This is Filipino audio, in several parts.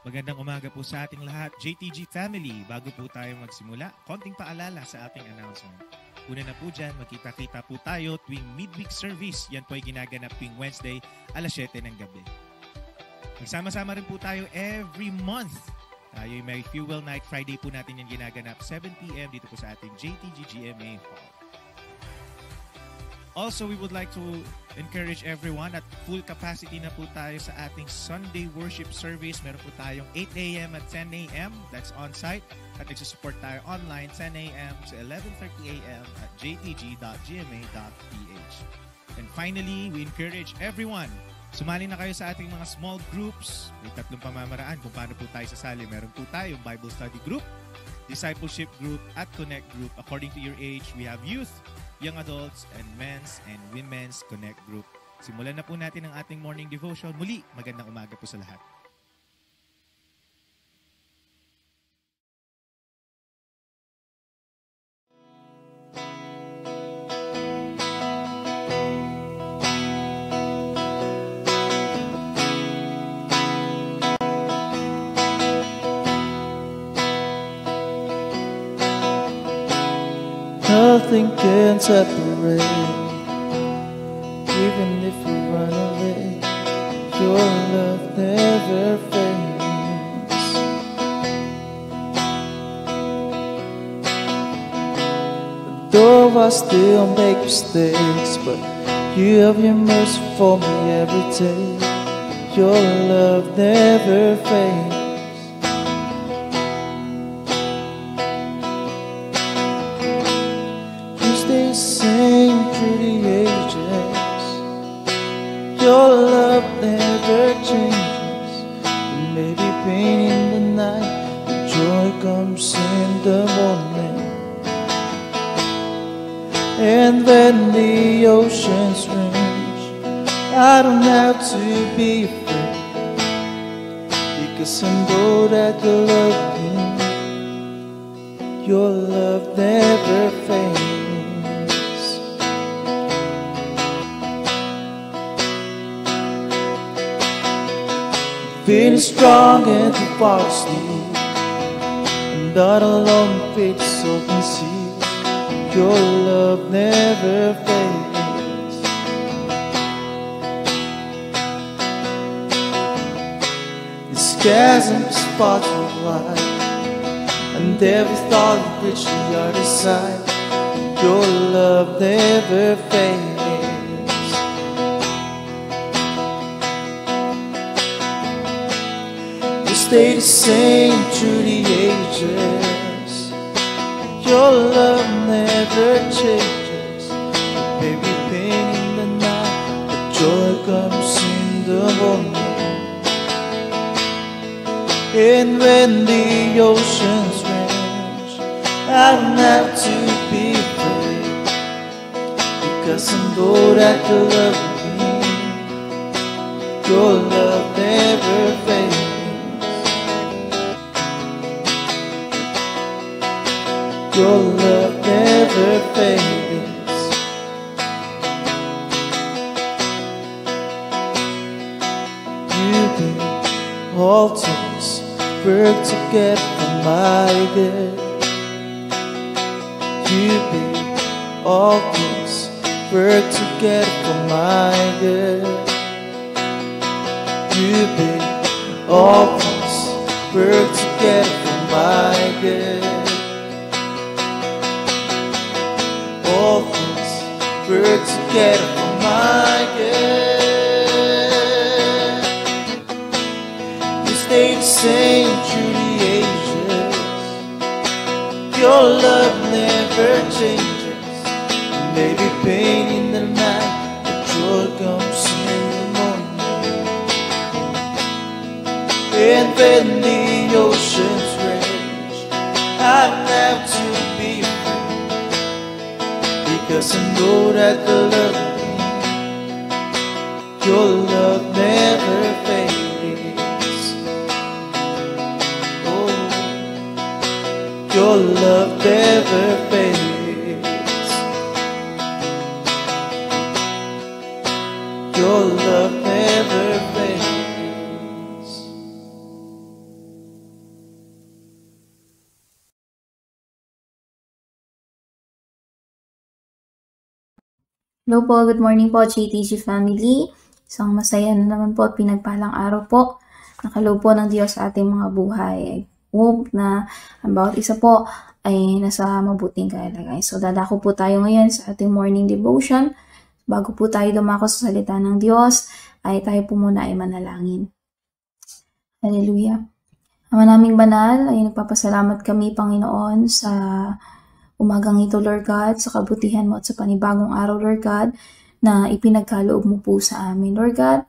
Magandang umaga po sa ating lahat, JTG family. Bago po tayo magsimula, konting paalala sa ating announcement. Una na po dyan, magkita-kita po tayo tuwing midweek service. Yan po ay ginaganap tuwing Wednesday, alas 7 ng gabi. Magsama-sama rin po tayo every month. Tayo may Fuel Night Friday po natin yan ginaganap, 7 p.m. dito po sa ating JTG GMA Hall. Also, we would like to encourage everyone at full capacity na po tayo sa ating Sunday worship service. Meron po tayong 8 a.m. at 10 a.m. That's on-site. At nagsusupport tayo online 10 a.m. to 11:30 a.m. at jtg.gma.ph. And finally, we encourage everyone, sumali na kayo sa ating mga small groups. May 3 pamamaraan kung paano po tayo sasali. Meron po tayong Bible study group, discipleship group, at connect group. According to your age, we have youth, young adults, and men's and women's connect group. Simulan na po natin ang ating morning devotion. Muli, magandang umaga po sa lahat. Nothing can separate, even if you run away. Your love never fades. Though I still make mistakes, but you have your mercy for me every day. Your love never fades. The same through the ages. Your love never changes. There may be pain in the night, but joy comes in the morning. And when the oceans rage, I don't have to be afraid, because I know that you love me. Your love never fades. Feeling strong and to fall asleep, I'm not alone, faith is open sea. Your love never fades. This chasm is part of life, and every thought of which the other side. Your love never fades. Stay the same through the ages. Your love never changes. There may be pain in the night, but joy comes in the morning. And when the oceans rage, I don't have to be afraid, because I know that you love me. Your love never fades. Your love never fades. You did all things work together for my good. You did all things work together for my good. You did all things work together for my good. All things work together for my good. You stay the same through the ages. Your love never changes. There may be pain in the night, but joy comes in the morning. And when the oceans rage, I don't have to be afraid, because I know that you love me. Your love never fades. Oh, your love never fades. Your love never fades. Hello po, good morning po JTG family. Isang masaya na naman po at pinagpalang araw po. Nakaloob po ng Diyos sa ating mga buhay. I hope na ang bawat isa po ay nasa mabuting kalagayan. So dadako po tayo ngayon sa ating morning devotion. Bago po tayo dumako sa salita ng Diyos, ay tayo po muna ay manalangin. Hallelujah. Ama naming banal, ay nagpapasalamat kami, Panginoon, sa umagang ito, Lord God, sa kabutihan mo at sa panibagong araw, Lord God, na ipinagkaloob mo po sa amin, Lord God.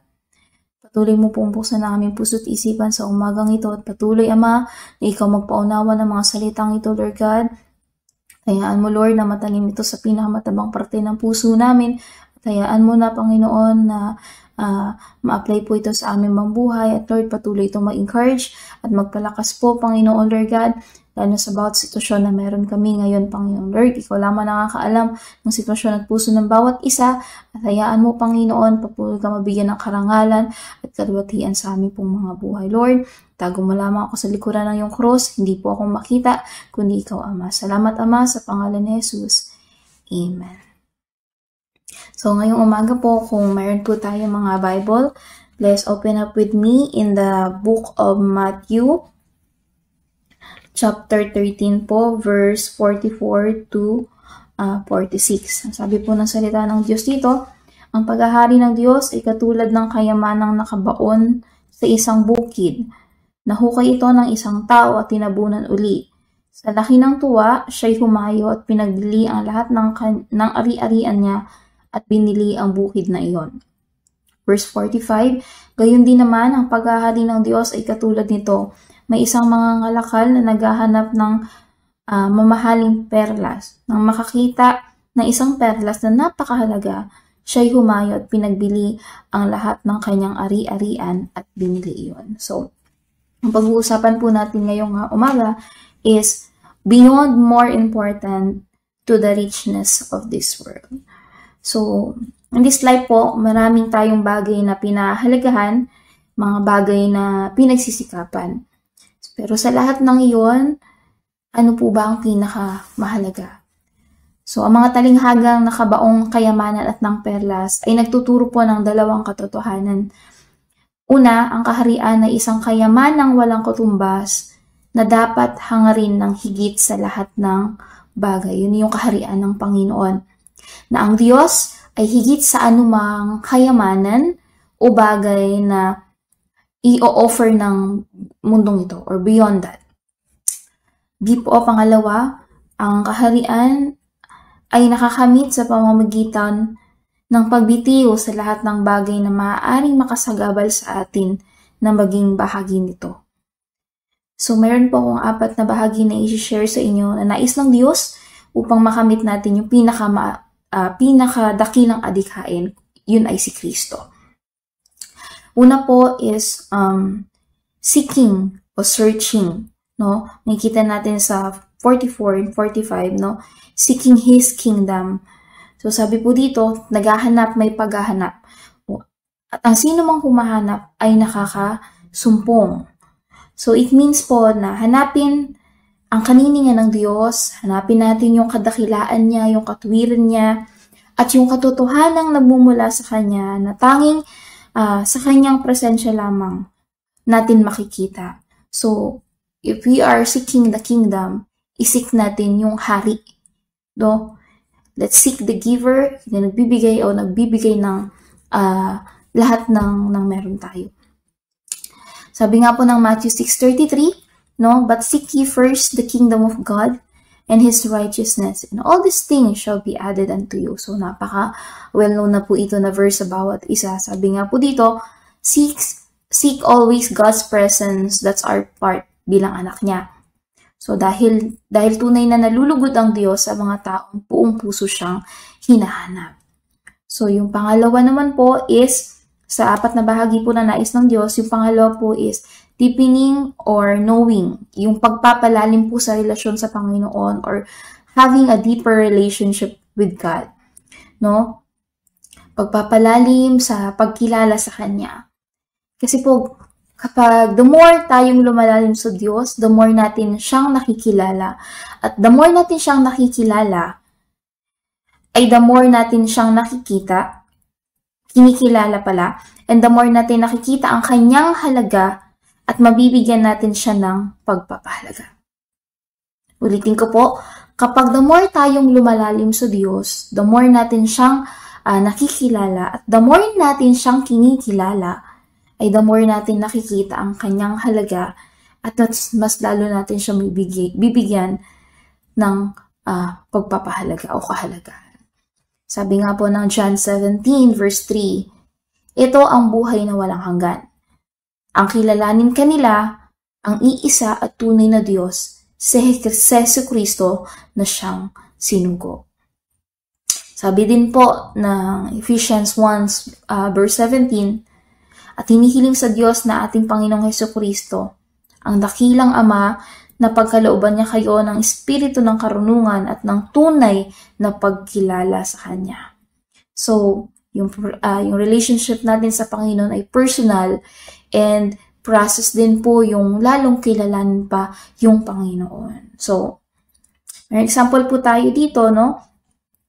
Patuloy mo pong buksan na aming puso't isipan sa umagang ito at patuloy, Ama, na ikaw magpaunawa ng mga salitang ito, Lord God. Hayaan mo, Lord, na matanim ito sa pinakamatabang parte ng puso namin. At hayaan mo na, Panginoon, na ma-apply po ito sa aming buhay. At Lord, patuloy itong ma-encourage at magpalakas po, Panginoon, Lord God, lalo sa bawat sitwasyon na meron kami ngayon, Panginoon Lord. Ikaw lamang nakakaalam ng sitwasyon at puso ng bawat isa. At hayaan mo, Panginoon, patuloy ka mabigyan ng karangalan at kalwatian sa aming pong mga buhay. Lord, tago mo lamang ako sa likuran ng iyong cross. Hindi po ako makita, kundi ikaw, Ama. Salamat, Ama, sa pangalan ni Jesus. Amen. So, ngayong umaga po, kung mayroon po tayo mga Bible, let's open up with me in the book of Matthew, chapter 13 po, verse 44 to 46. Sabi po ng salita ng Diyos dito, ang paghahari ng Diyos ay katulad ng kayamanang nakabaon sa isang bukid. Nahukay ito ng isang tao at tinabunan uli. Sa laki ng tuwa, siya'y humayo at pinagbili ang lahat ng ari-arian niya at binili ang bukid na iyon. Verse 45, gayon din naman ang paghahari ng Diyos ay katulad nito. May isang mga ngalakal na naghahanap ng mamahaling perlas. Nang makakita ng isang perlas na napakahalaga, siya'y humayo at pinagbili ang lahat ng kanyang ari-arian at binili iyon. So, ang pag-uusapan po natin ngayong umaga is beyond more important to the richness of this world. So, in this life po, maraming tayong bagay na pinahalagahan, mga bagay na pinagsisikapan. Pero sa lahat ng iyon, ano po ba ang pinakamahalaga? So, ang mga talinghagang nakabaong kayamanan at ng perlas ay nagtuturo po ng dalawang katotohanan. Una, ang kaharian ay isang kayamanang walang katumbas na dapat hangarin ng higit sa lahat ng bagay. Yun yung kaharian ng Panginoon. Na ang Diyos ay higit sa anumang kayamanan o bagay na i-offer ng mundong ito or beyond that. Di po, pangalawa, ang kaharian ay nakakamit sa pamamagitan ng pagbitiw sa lahat ng bagay na maaaring makasagabal sa atin na maging bahagi nito. So, mayroon po akong 4 na bahagi na i-share sa inyo na nais ng Diyos upang makamit natin yung pinakadakilang adikhain. Yun ay si Kristo. Una po is seeking o searching, no? Nakikita natin sa 44 and 45, no? Seeking His kingdom. So sabi po dito, naghahanap, may paghahanap. At ang sino mang humahanap ay nakakasumpong. So it means po na hanapin ang kaniningan ng Diyos, hanapin natin yung kadakilaan niya, yung katuwiran niya, at yung katotohanang nagmumula sa Kanya na tanging sa Kanyang presensya lamang natin makikita. So, if we are seeking the kingdom, isik natin yung hari. No? Let's seek the giver na nagbibigay o nagbibigay ng lahat ng meron tayo. Sabi nga po ng Matthew 6:33, no? But seek ye first the kingdom of God and His righteousness, and all these things shall be added unto you. So, napaka well-known na po ito na verse sa bawat isa. Sabi nga po dito, seek always God's presence. That's our part bilang anak niya. So, dahil tunay na nalulugod ang Diyos sa mga taong buong puso siyang hinahanap. So, yung pangalawa naman po is, sa 4 na bahagi po na nais ng Diyos, yung pangalawa po is deepening or knowing, yung pagpapalalim po sa relasyon sa Panginoon or having a deeper relationship with God. No? Pagpapalalim sa pagkilala sa Kanya. Kasi po, kapag the more tayong lumalalim sa Diyos, the more natin siyang nakikilala. At the more natin siyang nakikilala, ay the more natin siyang nakikita, kinikilala pala, and the more natin nakikita ang kanyang halaga at mabibigyan natin siya ng pagpapahalaga. Ulitin ko po, kapag the more tayong lumalalim sa Diyos, the more natin siyang nakikilala at the more natin siyang kinikilala, ay the more natin nakikita ang kanyang halaga at mas lalo natin siya bibigyan ng pagpapahalaga o kahalagahan. Sabi nga po ng John 17 verse 3, ito ang buhay na walang hanggan. Ang kilalanin kanila ang iisa at tunay na Diyos, si Jesu Kristo na siyang sinugo. Sabi din po ng Ephesians 1 verse 17, at hinihiling sa Diyos na ating Panginoong Hesus Kristo, ang dakilang Ama, na pagkalooban niya kayo ng espiritu ng karunungan at ng tunay na pagkilala sa Kanya. So, yung relationship natin sa Panginoon ay personal and process din po yung lalong kilalanin pa yung Panginoon. So, may example po tayo dito, no?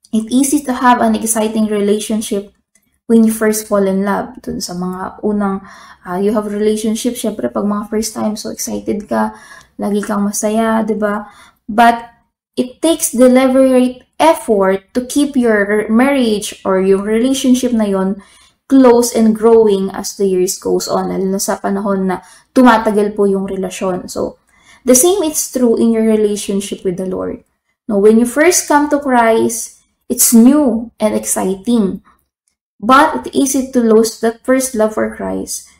It's easy to have an exciting relationship when you first fall in love. Dun sa mga unang you have relationship, syempre pag mga first time, so excited ka, lagi kang masaya, diba? But it takes deliberate effort to keep your marriage or your relationship na yon close and growing as the years goes on, lalo na sa panahon na tumatagal po yung relasyon. So, the same is true in your relationship with the Lord. Now, when you first come to Christ, it's new and exciting. But it's easy to lose that first love for Christ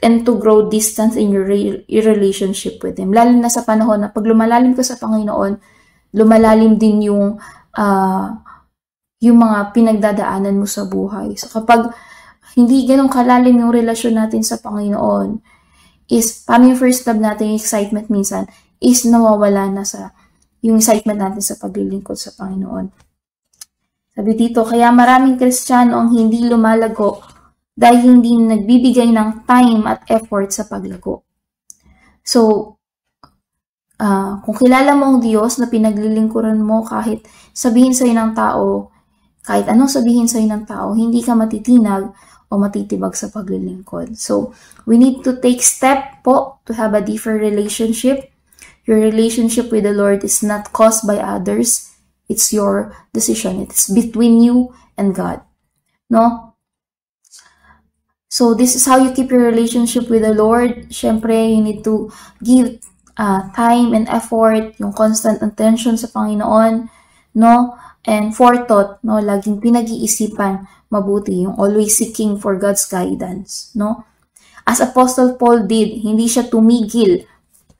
and to grow distance in your relationship with Him. Lalo na sa panahon na pag lumalalim ka sa Panginoon, lumalalim din yung mga pinagdadaanan mo sa buhay. So kapag hindi ganun kalalim yung relasyon natin sa Panginoon, is parang yung first love natin, yung excitement minsan, is nawawala na sa yung excitement natin sa paglilingkod sa Panginoon. Sabi dito, kaya maraming Kristiyano ang hindi lumalago dahil hindi nagbibigay ng time at effort sa paglago. So, kung kilala mo ang Diyos na pinaglilingkuran mo, kahit sabihin sa'yo ng tao, kahit anong sabihin sa'yo ng tao, hindi ka matitinag o matitibag sa paglilingkod. So, we need to take step po to have a deeper relationship. Your relationship with the Lord is not caused by others. It's your decision. It's between you and God. No? So, this is how you keep your relationship with the Lord. Syempre, you need to give time and effort, yung constant attention sa Panginoon, no? And forethought, no? Laging pinag-iisipan mabuti, yung always seeking for God's guidance, no? As Apostle Paul did, hindi siya tumigil.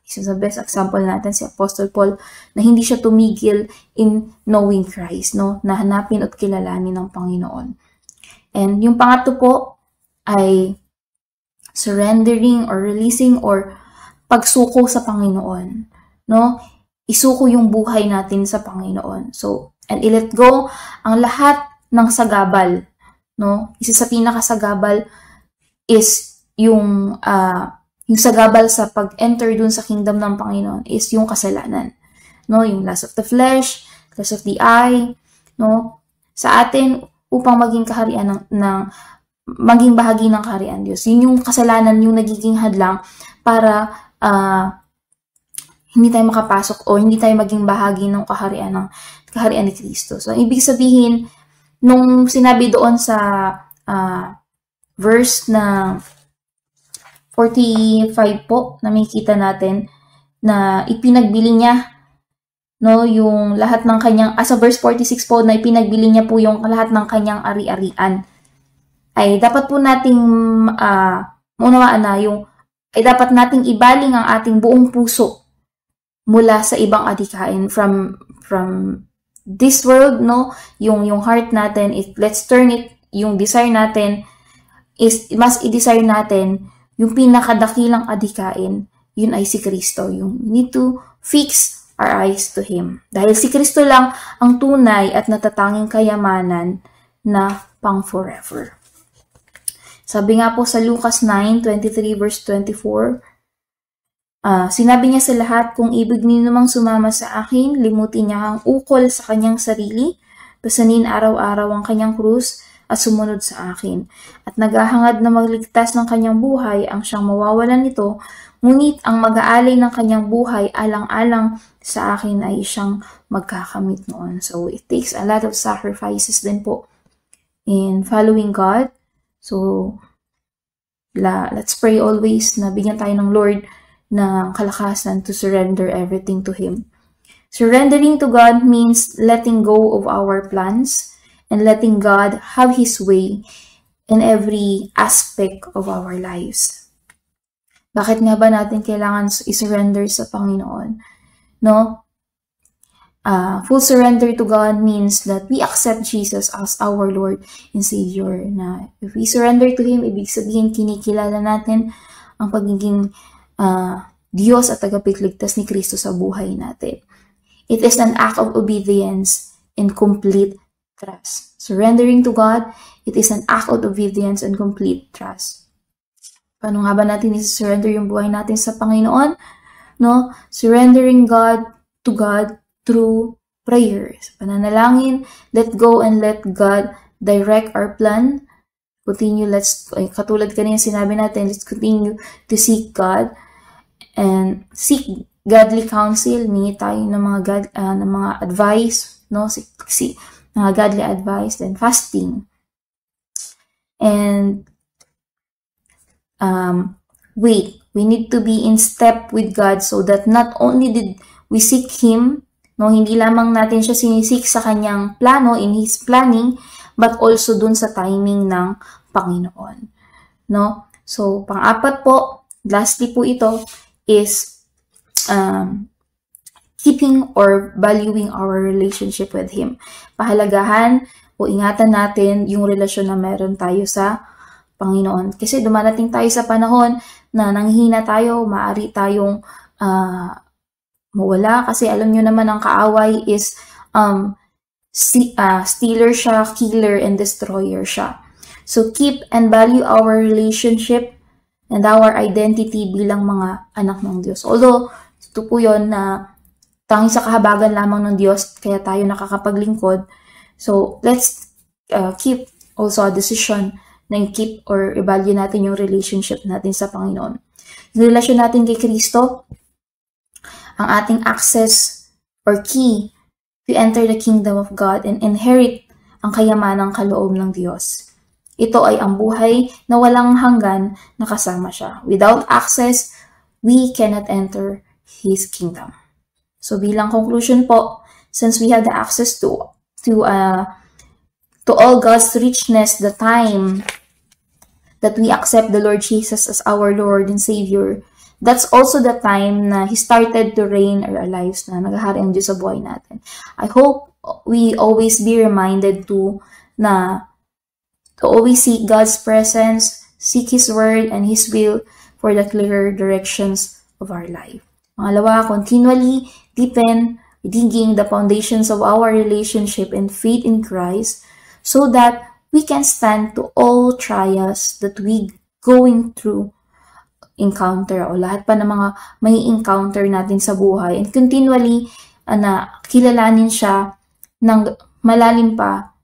Isa sa best example natin si Apostle Paul, na hindi siya tumigil in knowing Christ, no? Na hanapin at kilalanin ng Panginoon. And yung pangatlo po ay surrendering or releasing or pagsuko sa Panginoon, no? Isuko yung buhay natin sa Panginoon. So, and i-let go ang lahat ng sagabal, no? Isa sa pinakasagabal is yung sagabal sa pag-enter dun sa kingdom ng Panginoon is yung kasalanan, no? Yung lust of the flesh, lust of the eye, no? Sa atin, upang maging kaharian maging bahagi ng kaharian Diyos. Yun yung kasalanan, yung nagiging hadlang para hindi tayo makapasok o hindi tayo maging bahagi ng kaharian ni Kristo. So, ibig sabihin, nung sinabi doon sa verse na 45 po, na makikita natin, na ipinagbili niya, no, yung lahat ng kanyang, sa verse 46 po, na ipinagbili niya po yung lahat ng kanyang ari-arian, ay dapat po nating maunawaan na ay dapat nating ibaling ang ating buong puso mula sa ibang adhikain from this world, no? Yung heart natin, let's turn it, yung desire natin is mas i-desire natin yung pinakadakilang adhikain, yun ay si Kristo. We need to fix our eyes to Him. Dahil si Kristo lang ang tunay at natatanging kayamanan na pang forever. Sabi nga po sa Lucas 9:23 verse 24, sinabi niya sa lahat, kung ibig niyo namang sumama sa akin, limutin niya ang ukol sa kanyang sarili, pasanin araw-araw ang kanyang krus at sumunod sa akin. At naghahangad na magligtas ng kanyang buhay ang siyang mawawalan nito, ngunit ang mag-aalay ng kanyang buhay alang-alang sa akin ay siyang magkakamit noon. So, it takes a lot of sacrifices din po in following God. So, let's pray always na bigyan tayo ng Lord ng kalakasan to surrender everything to Him. Surrendering to God means letting go of our plans and letting God have His way in every aspect of our lives. Bakit nga ba natin kailangan i-surrender sa Panginoon? No? Full surrender to God means that we accept Jesus as our Lord and Savior. Na if we surrender to Him, ibig sabihin kinikilala natin ang pagiging Diyos at tagapagligtas ni Kristo sa buhay natin. It is an act of obedience and complete trust. Surrendering to God, it is an act of obedience and complete trust. Paano nga ba natin i-surrender yung buhay natin sa Panginoon? No? Surrendering to God through prayers. Pananalangin, let go and let God direct our plan. Katulad kanina sinabi natin, let's continue to seek God and seek godly counsel. Mingi tayo ng mga advice, no? Mga godly advice, then fasting. And we need to be in step with God so that not only did we seek Him, no, hindi lamang natin siya sinisik sa kanyang plano, in His planning, but also dun sa timing ng Panginoon. No? So, pang-apat po, lastly po ito, is keeping or valuing our relationship with Him. Pahalagahan o ingatan natin yung relasyon na meron tayo sa Panginoon. Kasi dumarating tayo sa panahon na nanghihina tayo, maaari tayong mawala. Kasi alam nyo naman ang kaaway is stealer siya, killer, and destroyer siya. So keep and value our relationship and our identity bilang mga anak ng Diyos. Although, ito po yun na tanging sa kahabagan lamang ng Diyos, kaya tayo nakakapaglingkod. So, let's keep also a decision na keep or i-value natin yung relationship natin sa Panginoon. Yung relasyon natin kay Kristo, ang ating access or key to enter the kingdom of God and inherit ang kayamanang kaloob ng Diyos. Ito ay ang buhay na walang hanggan na kasama siya. Without access, we cannot enter His kingdom. So bilang conclusion po, since we have the access to all God's richness, the time that we accept the Lord Jesus as our Lord and Savior, that's also the time na He started to reign in our lives, na naghahari ang Diyos sa buhay natin. I hope we always be reminded to always seek God's presence, seek His word and His will for the clearer directions of our life. Pangalawa, continually deepen, digging the foundations of our relationship and faith in Christ so that we can stand to all trials that we going through encounter o lahat pa ng mga may encounter natin sa buhay and continually na kilalanin siya ng malalim pa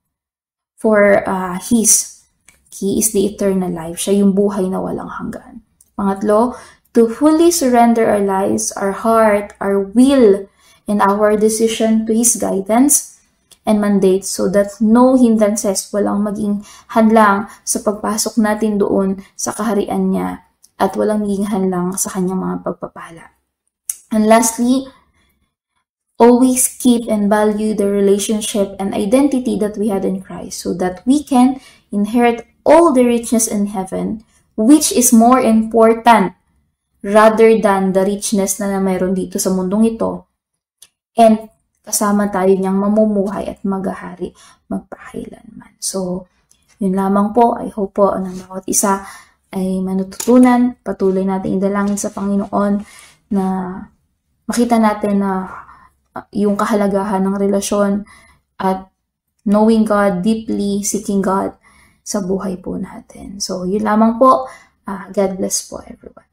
for He is the eternal life. Siya yung buhay na walang hanggan. Pangatlo, to fully surrender our lives, our heart, our will, and our decision to His guidance and mandate so that no hindrances, walang maging hadlang sa pagpasok natin doon sa kaharian niya at walang maging hadlang sa kanyang mga pagpapala. And lastly, always keep and value the relationship and identity that we had in Christ so that we can inherit all the richness in heaven, which is more important rather than the richness na mayroon dito sa mundong ito. And kasama tayo niyang mamumuhay at maghahari magpakailanman. So, yun lamang po. I hope po ng bawat isa ay matututunan. Patuloy natin idalangin sa Panginoon na makita natin na yung kahalagahan ng relasyon at knowing God deeply, seeking God sa buhay po natin. So, yun lamang po. God bless po everyone.